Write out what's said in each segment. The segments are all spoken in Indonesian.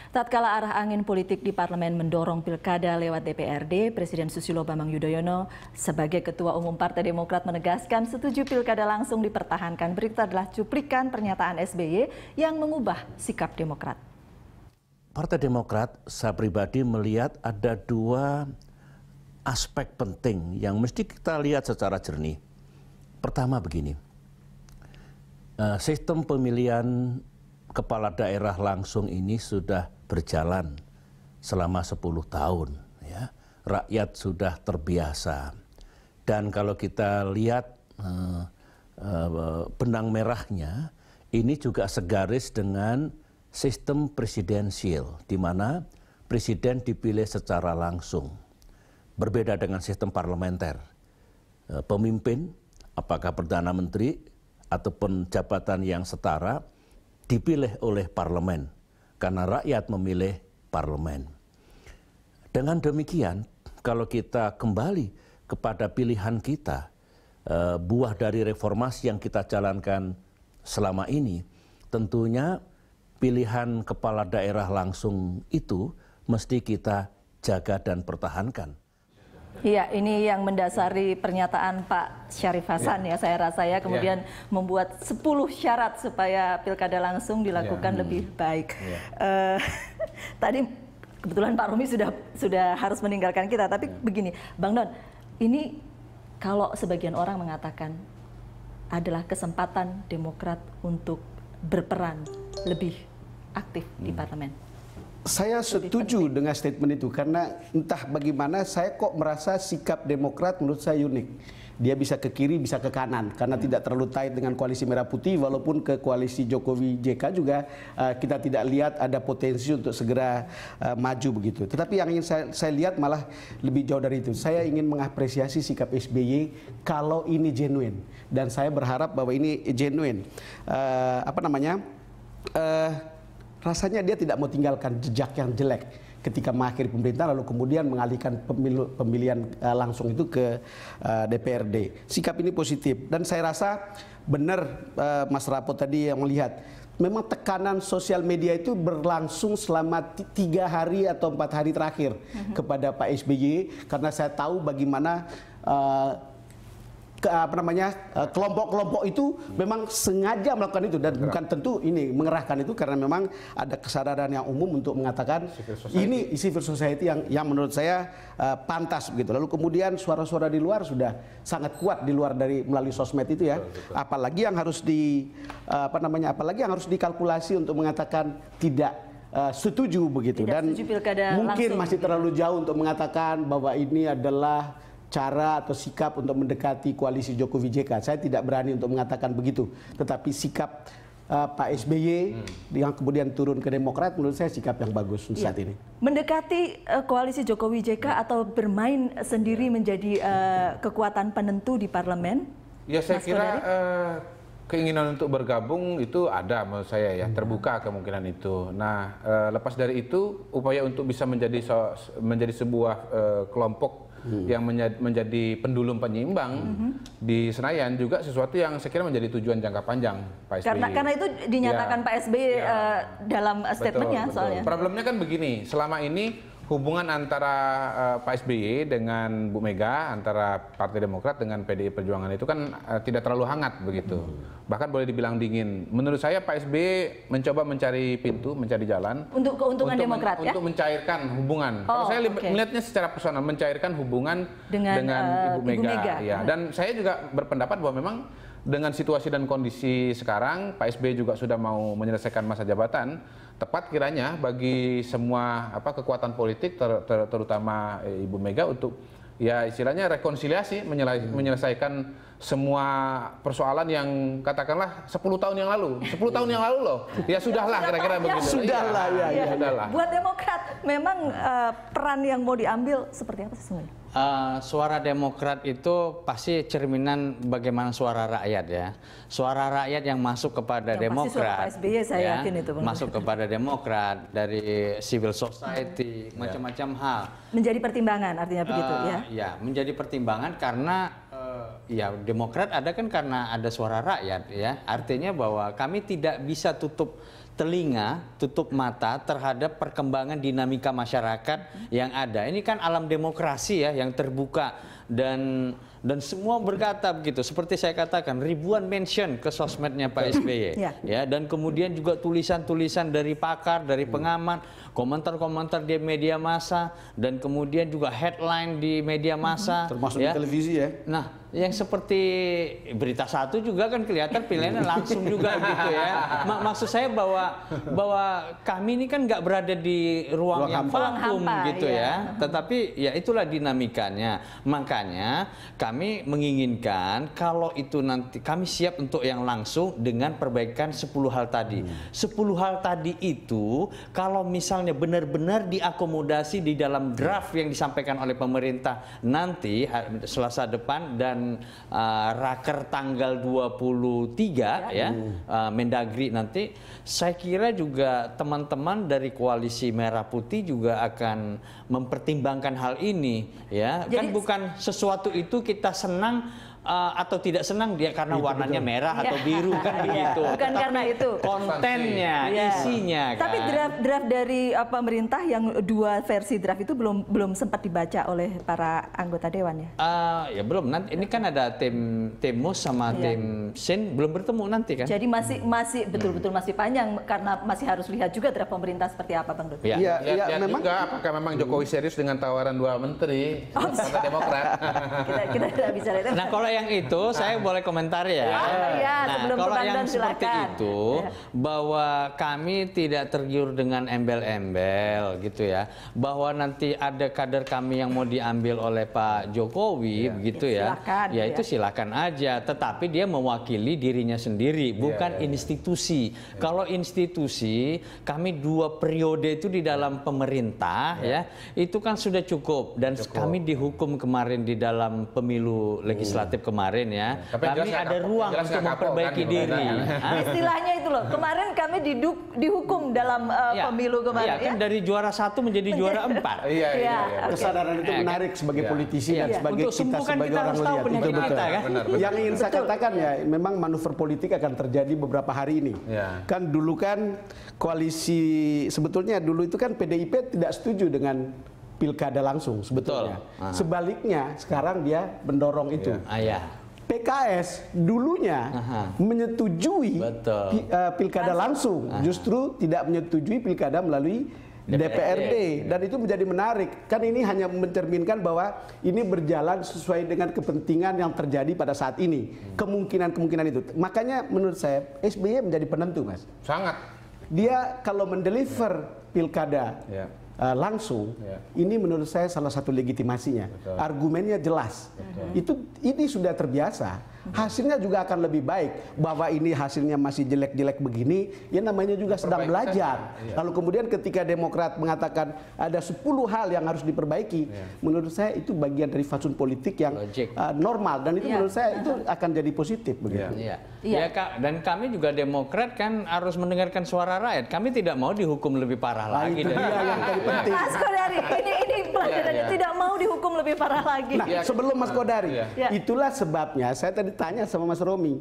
Tatkala arah angin politik di parlemen mendorong pilkada lewat DPRD, Presiden Susilo Bambang Yudhoyono sebagai Ketua Umum Partai Demokrat menegaskan setuju pilkada langsung dipertahankan. Berikut adalah cuplikan pernyataan SBY yang mengubah sikap Demokrat. Partai Demokrat, saya pribadi melihat ada dua aspek penting yang mesti kita lihat secara jernih. Pertama begini, sistem pemilihan kepala daerah langsung ini sudah berjalan selama 10 tahun. Ya. Rakyat sudah terbiasa. Dan kalau kita lihat benang merahnya, ini juga segaris dengan sistem presidensial, di mana presiden dipilih secara langsung. Berbeda dengan sistem parlementer. Pemimpin, apakah Perdana Menteri ataupun jabatan yang setara, dipilih oleh parlemen, karena rakyat memilih parlemen. Dengan demikian, kalau kita kembali kepada pilihan kita, buah dari reformasi yang kita jalankan selama ini, tentunya pilihan kepala daerah langsung itu mesti kita jaga dan pertahankan. Iya, ini yang mendasari pernyataan Pak Syarif Hasan ya, saya rasa ya, kemudian membuat 10 syarat supaya pilkada langsung dilakukan lebih baik. Tadi kebetulan Pak Romi sudah harus meninggalkan kita, tapi begini, Bang Don, ini kalau sebagian orang mengatakan adalah kesempatan Demokrat untuk berperan lebih aktif di parlemen. Saya setuju dengan statement itu karena entah bagaimana saya kok merasa sikap Demokrat menurut saya unik. Dia bisa ke kiri, bisa ke kanan karena tidak terlalu tight dengan koalisi Merah Putih, walaupun ke koalisi Jokowi JK juga kita tidak lihat ada potensi untuk segera maju begitu. Tetapi yang ingin saya lihat malah lebih jauh dari itu. Saya ingin mengapresiasi sikap SBY kalau ini genuine, dan saya berharap bahwa ini genuine. Rasanya dia tidak mau tinggalkan jejak yang jelek ketika mengakhiri pemerintahan lalu kemudian mengalihkan pemilihan langsung itu ke DPRD. Sikap ini positif dan saya rasa benar Mas Rapot tadi yang melihat memang tekanan sosial media itu berlangsung selama 3 hari atau 4 hari terakhir kepada Pak SBY, karena saya tahu bagaimana kelompok-kelompok itu memang sengaja melakukan itu, dan bukan tentu ini mengerahkan itu karena memang ada kesadaran yang umum untuk mengatakan ini civil society yang menurut saya pantas begitu. Lalu kemudian suara-suara di luar sudah sangat kuat di luar dari melalui sosmed itu ya. Apalagi yang harus apalagi yang harus dikalkulasi untuk mengatakan tidak setuju begitu, dan mungkin masih terlalu jauh untuk mengatakan bahwa ini adalah cara atau sikap untuk mendekati koalisi Jokowi JK. Saya tidak berani untuk mengatakan begitu. Tetapi sikap Pak SBY yang kemudian turun ke Demokrat menurut saya sikap yang bagus saat ini. Mendekati koalisi Jokowi JK atau bermain sendiri menjadi kekuatan penentu di parlemen? Ya, saya kira keinginan untuk bergabung itu ada menurut saya ya, terbuka kemungkinan itu. Nah, lepas dari itu upaya untuk bisa menjadi sebuah kelompok yang menjadi pendulum penyeimbang di Senayan juga sesuatu yang saya kira menjadi tujuan jangka panjang Pak SBY. Karena itu dinyatakan Pak SBY dalam statementnya soalnya. Problemnya kan begini, selama ini hubungan antara Pak SBY dengan Bu Mega, antara Partai Demokrat dengan PDI Perjuangan itu kan tidak terlalu hangat begitu. Bahkan boleh dibilang dingin. Menurut saya Pak SBY mencoba mencari pintu, mencari jalan untuk keuntungan Demokrat ya? Untuk mencairkan hubungan. Kalau saya melihatnya secara personal, mencairkan hubungan dengan Ibu Mega. Ya. Dan saya juga berpendapat bahwa memang dengan situasi dan kondisi sekarang, Pak SBY juga sudah mau menyelesaikan masa jabatan. Tepat kiranya bagi semua kekuatan politik, terutama Ibu Mega, untuk ya istilahnya rekonsiliasi, menyelesaikan semua persoalan yang katakanlah 10 tahun yang lalu. 10 tahun yang lalu loh. Ya sudahlah kira-kira begitu. Sudahlah sudahlah. Buat Demokrat memang peran yang mau diambil seperti apa sesungguhnya? Suara Demokrat itu pasti cerminan bagaimana suara rakyat ya. Suara rakyat yang masuk kepada Demokrat, SBY, saya yakin itu, masuk kepada Demokrat dari civil society, macam-macam hal. Menjadi pertimbangan artinya begitu ya? Ya, menjadi pertimbangan karena ya Demokrat ada kan karena ada suara rakyat ya. Artinya bahwa kami tidak bisa tutup telinga, tutup mata terhadap perkembangan dinamika masyarakat yang ada. Ini kan alam demokrasi ya yang terbuka dan semua berkata begitu. Seperti saya katakan, ribuan mention ke sosmednya Pak SBY. Ya, dan kemudian juga tulisan-tulisan dari pakar, dari pengamat, komentar-komentar di media massa, dan kemudian juga headline di media massa. Termasuk di televisi ya. Nah, yang seperti Berita Satu juga kan kelihatan pilihannya langsung juga gitu ya. Maksud saya bahwa kami ini kan nggak berada di ruang yang vakum gitu ya. Tetapi ya itulah dinamikanya. Makanya kami menginginkan kalau itu nanti kami siap untuk yang langsung dengan perbaikan 10 hal tadi. 10 hal tadi itu kalau misalnya benar-benar diakomodasi di dalam draft yang disampaikan oleh pemerintah nanti Selasa depan dan raker tanggal 23 ya, Mendagri nanti, saya kira juga teman-teman dari koalisi Merah Putih juga akan mempertimbangkan hal ini ya. Jadi, kan bukan sesuatu itu kita senang atau tidak senang dia karena warnanya merah atau biru kan begitu. Bukan karena itu. Kontennya, isinya kan. Tapi draft dari pemerintah yang 2 versi draft itu belum sempat dibaca oleh para anggota dewan ya? Ya belum. Nanti ini kan ada tim Mus sama tim Sin belum bertemu nanti kan. Jadi masih betul-betul masih panjang karena masih harus lihat juga draft pemerintah seperti apa Bang Dodi. Iya, memang juga apakah memang Jokowi serius dengan tawaran 2 menteri Partai Demokrat. kita tidak bicara itu. Nah, kalau yang itu saya boleh komentar ya. Nah, kalau yang seperti itu bahwa kami tidak tergiur dengan embel-embel gitu ya, bahwa nanti ada kader kami yang mau diambil oleh Pak Jokowi begitu ya. Silakan, ya itu silakan aja, tetapi dia mewakili dirinya sendiri, bukan institusi. Kalau institusi kami 2 periode itu di dalam pemerintah ya, itu kan sudah cukup dan kami dihukum kemarin di dalam pemilu legislatif kemarin ya. Kami ada ruang untuk memperbaiki diri. Istilahnya itu loh. Kemarin kami dihukum dalam pemilu kemarin. Iya, kan dari juara 1 menjadi juara 4. Iya. Kesadaran itu menarik sebagai politisi dan sebagai kita sebagai orang lihat. Itu betul. Yang ingin saya katakan ya, memang manuver politik akan terjadi beberapa hari ini. Kan dulu kan koalisi sebetulnya dulu itu kan PDIP tidak setuju dengan pilkada langsung sebetulnya. Sebaliknya sekarang dia mendorong itu. PKS dulunya menyetujui pilkada langsung, justru tidak menyetujui pilkada melalui DPRD, dan itu menjadi menarik. Kan ini hanya mencerminkan bahwa ini berjalan sesuai dengan kepentingan yang terjadi pada saat ini. Kemungkinan-kemungkinan itu. Makanya menurut saya SBY menjadi penentu, Mas. Sangat. Dia kalau mendeliver pilkada langsung, ini menurut saya salah satu legitimasinya. Argumennya jelas. Ini sudah terbiasa. Hasilnya juga akan lebih baik. Bahwa ini hasilnya masih jelek-jelek begini, ya namanya juga sedang belajar. Lalu kemudian ketika Demokrat mengatakan ada 10 hal yang harus diperbaiki, menurut saya itu bagian dari fatsun politik yang normal, dan itu menurut saya itu akan jadi positif begitu. Ya, Kak, dan kami juga Demokrat kan harus mendengarkan suara rakyat. Kami tidak mau dihukum lebih parah lagi. Itu dia yang tadi penting. Mas Kodari, ini pelajarannya tidak mau dihukum lebih parah lagi. Nah, sebelum Mas Kodari, itulah sebabnya saya tadi tanya sama Mas Romi,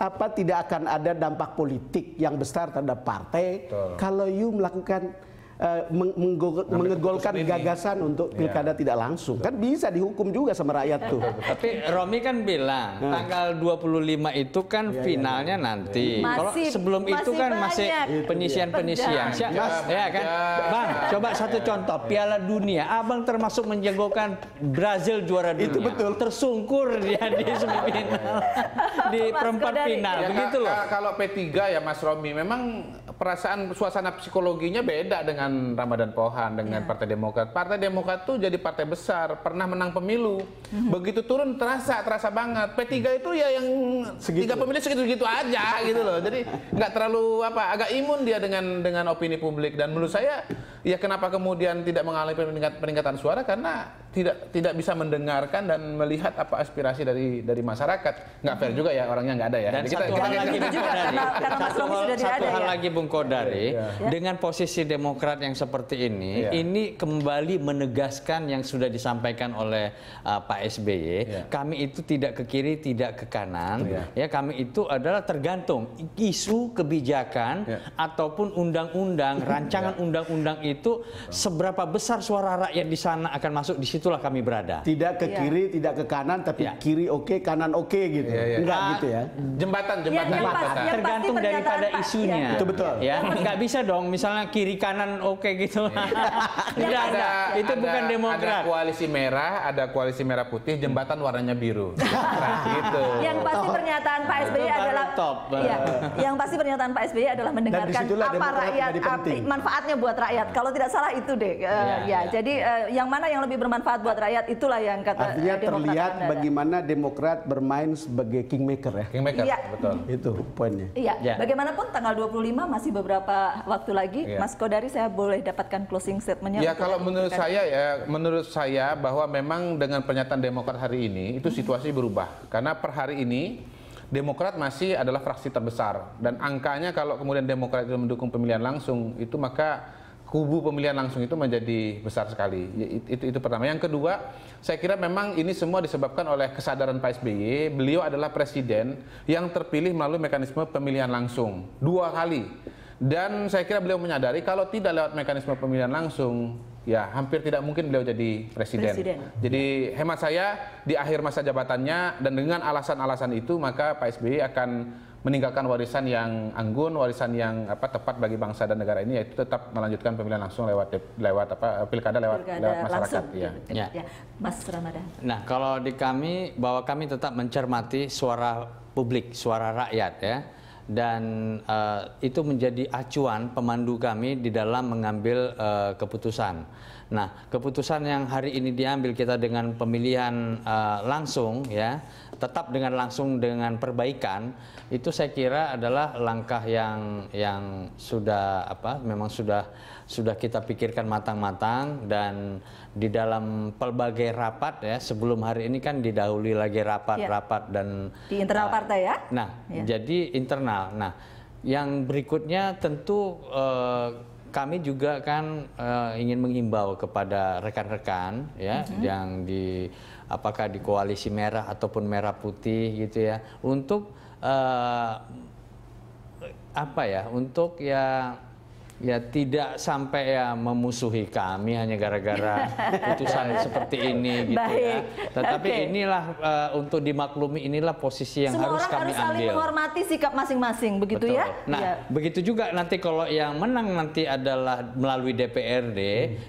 apa tidak akan ada dampak politik yang besar terhadap partai kalau you melakukan mengegolkan gagasan untuk pilkada tidak langsung. Kan bisa dihukum juga sama rakyat tuh. Tapi Romi kan bilang tanggal 25 itu kan finalnya nanti. Kalau sebelum itu kan masih penyisian-penyisian. Ya kan? Bang, coba satu contoh, Piala Dunia. Abang termasuk menjagokan Brazil juara dunia. Itu betul. Tersungkur dia di semifinal. Di perempat final. Begitu loh. Kalau P3 ya Mas Romi, memang perasaan suasana psikologinya beda dengan Ramadan Pohan, dengan Partai Demokrat. Partai Demokrat tuh jadi partai besar, pernah menang pemilu. Begitu turun terasa banget. P3 itu ya yang 3 pemilu segitu-gitu aja gitu loh. Jadi nggak terlalu agak imun dia dengan opini publik, dan menurut saya Ya kenapa kemudian tidak mengalami peningkatan suara? Karena tidak bisa mendengarkan dan melihat apa aspirasi dari masyarakat. Nggak fair juga ya, orangnya nggak ada ya. Dan satu hal lagi Bung Kodari, dengan posisi Demokrat yang seperti ini kembali menegaskan yang sudah disampaikan oleh Pak SBY. Kami itu tidak ke kiri, tidak ke kanan. Ya, kami itu adalah tergantung isu kebijakan ataupun undang-undang, rancangan undang-undang itu seberapa besar suara rakyat di sana akan masuk, disitulah kami berada. Tidak ke kiri, tidak ke kanan, tapi kiri oke, kanan oke gitu. Enggak gitu ya. Jembatan. Tergantung daripada isunya. Itu betul. Ya, nggak bisa dong misalnya kiri kanan oke gitu. Tidak ada. Itu bukan Demokrat. Ada koalisi merah, ada koalisi merah putih, jembatan warnanya biru. Gitu. Yang pasti pernyataan Pak SBY adalah yang pasti pernyataan Pak SBY adalah mendengarkan apa rakyat, manfaatnya buat rakyat. Kalau tidak salah itu deh. Jadi yang mana yang lebih bermanfaat buat rakyat, itulah yang kata artinya terlihat bagaimana Demokrat bermain sebagai kingmaker ya. Kingmaker, betul. Itu poinnya. Iya. Bagaimanapun tanggal 25 masih beberapa waktu lagi. Mas Kodari, saya boleh dapatkan closing statement-nya? Ya, kalau menurut saya bahwa memang dengan pernyataan Demokrat hari ini itu situasi berubah. Karena per hari ini Demokrat masih adalah fraksi terbesar, dan angkanya kalau kemudian Demokrat itu mendukung pemilihan langsung itu, maka kubu pemilihan langsung itu menjadi besar sekali. Itu pertama. Yang kedua, saya kira memang ini semua disebabkan oleh kesadaran Pak SBY. Beliau adalah presiden yang terpilih melalui mekanisme pemilihan langsung 2 kali. Dan saya kira beliau menyadari kalau tidak lewat mekanisme pemilihan langsung, ya hampir tidak mungkin beliau jadi presiden. Jadi hemat saya, di akhir masa jabatannya dan dengan alasan-alasan itu, maka Pak SBY akan meninggalkan warisan yang anggun, warisan yang tepat bagi bangsa dan negara ini, yaitu tetap melanjutkan pemilihan langsung lewat pilkada lewat masyarakat. Ya. Mas Ramadan. Nah, kalau di kami, bahwa kami tetap mencermati suara publik, suara rakyat ya. Dan itu menjadi acuan pemandu kami di dalam mengambil keputusan. Nah, keputusan yang hari ini diambil kita dengan pemilihan langsung ya, tetap dengan langsung dengan perbaikan, itu saya kira adalah langkah yang sudah memang sudah kita pikirkan matang-matang. Dan di dalam pelbagai rapat ya, sebelum hari ini kan didahului lagi rapat-rapat dan di internal partai ya. Nah, jadi internal. Nah, yang berikutnya tentu kami juga kan ingin menghimbau kepada rekan-rekan ya, yang apakah di koalisi merah ataupun merah putih gitu ya, untuk untuk ya tidak sampai ya memusuhi kami hanya gara-gara putusan seperti ini gitu. ya. Tetapi inilah untuk dimaklumi, inilah posisi yang harus kami ambil. Semua orang harus saling menghormati sikap masing-masing, begitu ya? Nah, begitu juga nanti kalau yang menang nanti adalah melalui DPRD,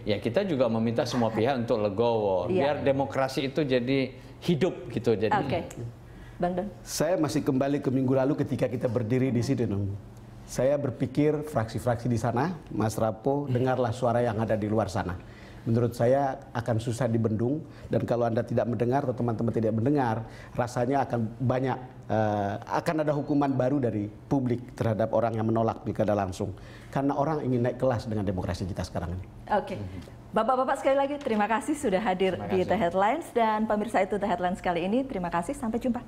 ya kita juga meminta semua pihak untuk legowo, biar demokrasi itu jadi hidup gitu. Jadi. Bang Don. Saya masih kembali ke minggu lalu ketika kita berdiri di sini, Saya berpikir fraksi-fraksi di sana, Mas Rapo, dengarlah suara yang ada di luar sana. Menurut saya akan susah dibendung, dan kalau Anda tidak mendengar atau teman-teman tidak mendengar, rasanya akan akan ada hukuman baru dari publik terhadap orang yang menolak pilkada langsung. Karena orang ingin naik kelas dengan demokrasi kita sekarang ini. Bapak-bapak sekali lagi terima kasih sudah hadir di The Headlines, dan pemirsa itu The Headlines kali ini. Terima kasih, sampai jumpa.